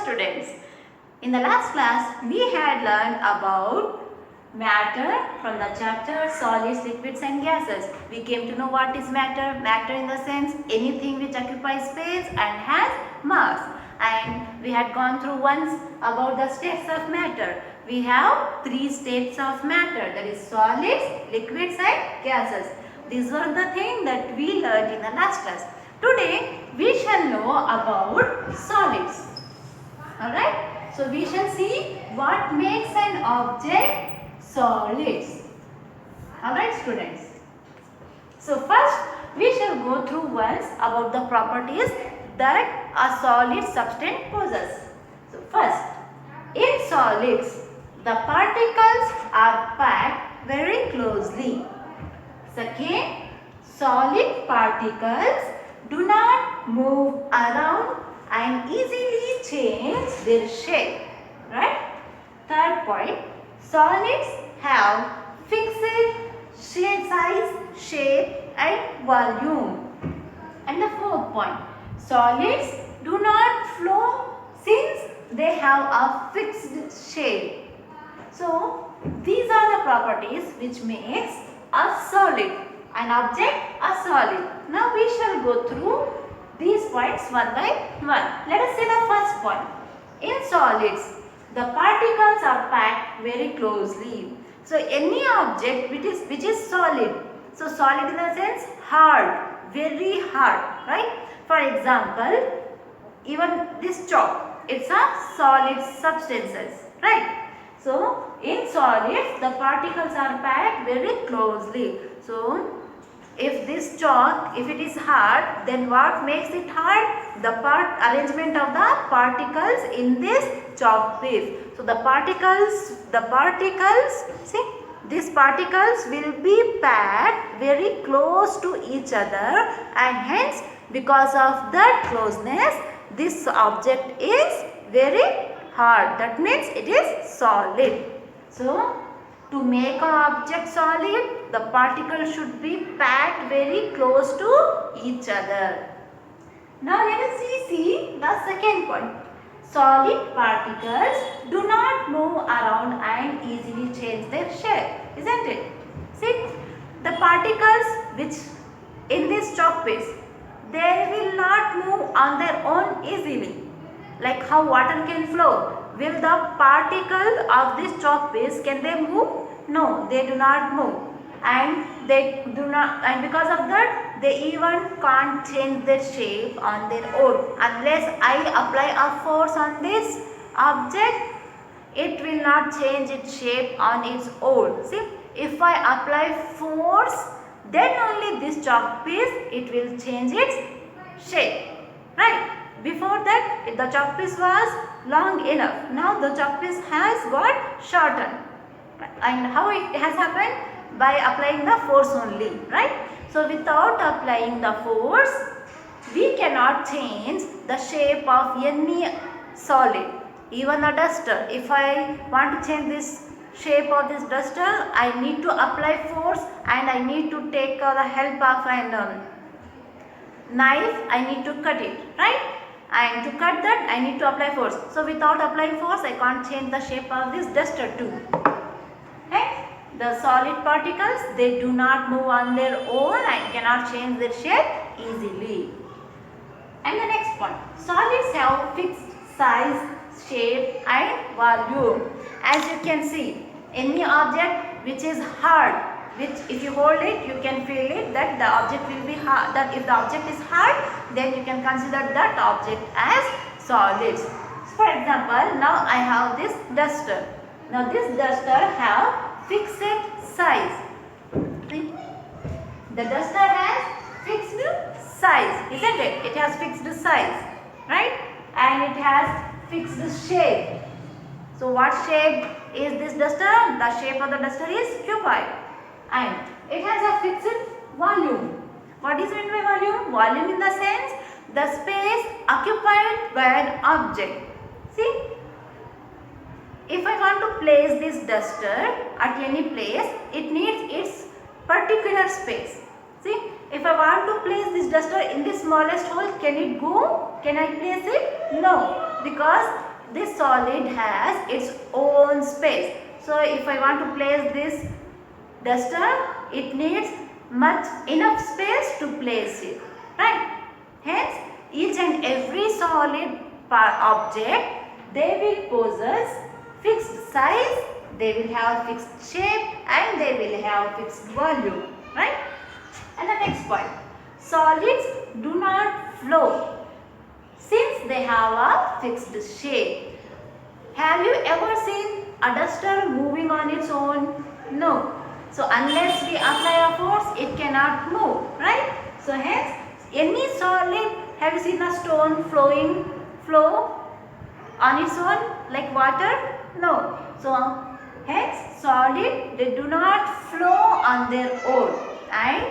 students, in the last class we had learned about matter from the chapter solids, liquids and gases. We came to know what is matter. Matter in the sense anything which occupies space and has mass. And we had gone through once about the states of matter. We have 3 states of matter, that is solids, liquids and gases. These were the things that we learned in the last class. Today we shall know about solids. Alright, so we shall see what makes an object solids. Alright students. So first we shall go through once about the properties that a solid substance possesses. So first, in solids the particles are packed very closely. Second, solid particles do not move around and easily change their shape. Right? Third point, solids have fixed size, shape and volume. And the fourth point, solids do not flow since they have a fixed shape. So, these are the properties which makes a solid, an object a solid. Now, we shall go through these points one by one. Let us see the first point. In solids, the particles are packed very closely. So, any object which is solid. So, solid in the sense hard, very hard, right? For example, even this chalk, it's a solid substances, right? So, in solids, the particles are packed very closely. So, if this chalk, if it is hard, then what makes it hard? The arrangement of the particles in this chalk piece. So, the particles, see, these particles will be packed very close to each other, and hence because of that closeness, this object is very hard. That means it is solid. So, to make an object solid, the particles should be packed very close to each other. Now, let us see the second point. Solid particles do not move around and easily change their shape, isn't it? See, the particles which in this chalk piece, they will not move on their own easily. Like how water can flow. Will the particles of this chalk piece, can they move? No, they do not move. And they do not, and because of that, they even can't change their shape on their own. Unless I apply a force on this object, it will not change its shape on its own. See, if I apply force, then only this chalk piece, it will change its shape. Right? Before that, the chalk piece was long enough. Now the chalk piece has got shortened. And how it has happened? By applying the force only, right? So without applying the force, we cannot change the shape of any solid. Even a duster, if I want to change this shape of this duster, I need to apply force and I need to take the help of a knife, I need to cut it, right? And to cut that, I need to apply force. So without applying force, I can't change the shape of this duster too. Right? The solid particles, they do not move on their own and cannot change their shape easily. And the next point, solids have fixed size, shape and volume. As you can see, any object which is hard, which if you hold it, you can feel it that the object will be hard. That if the object is hard, then you can consider that object as solids. For example, now I have this duster. Now this duster have fixed size. See? The duster has fixed size, isn't it? It has fixed size, right? And it has fixed shape. So what shape is this duster? The shape of the duster is cuboid. And it has a fixed volume. What is meant by volume? Volume in the sense the space occupied by an object. See, if I want to place this duster at any place, it needs its particular space. See, if I want to place this duster in the smallest hole, can it go? Can I place it? No, because this solid has its own space. So if I want to place this duster, it needs enough space to place it, right? Hence, each and every solid object, they will possess fixed size, they will have fixed shape, and they will have fixed volume, right? And the next point, solids do not flow since they have a fixed shape. Have you ever seen a duster moving on its own? No. So unless we apply a force, it cannot move, right? So hence, any solid, have you seen a stone flow on its own like water? No. So hence, solid, they do not flow on their own. And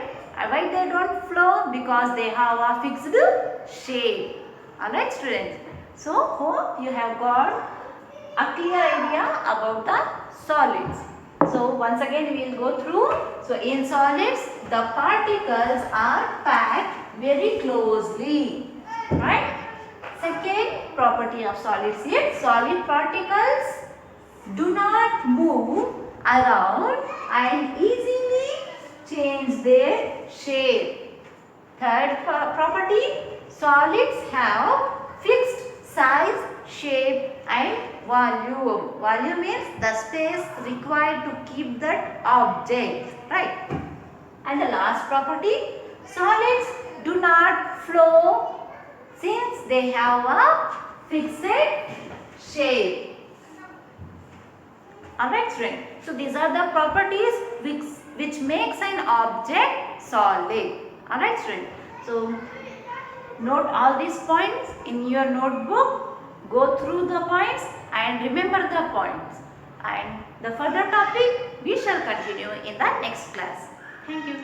why they don't flow? Because they have a fixed shape. Alright students. So hope you have got a clear idea about the solids. So once again we will go through. So in solids, the particles are packed very closely, right? Second property of solids is solid particles do not move around and easily change their shape. Third property, solids have fixed size, shape and volume. Volume means the space required to keep that object, right? And the last property, solids do not flow since they have a fixed shape. Alright friends, so these are the properties which makes an object solid. Alright friends, so note all these points in your notebook, go through the points and remember the points. And the further topic we shall continue in the next class. Thank you.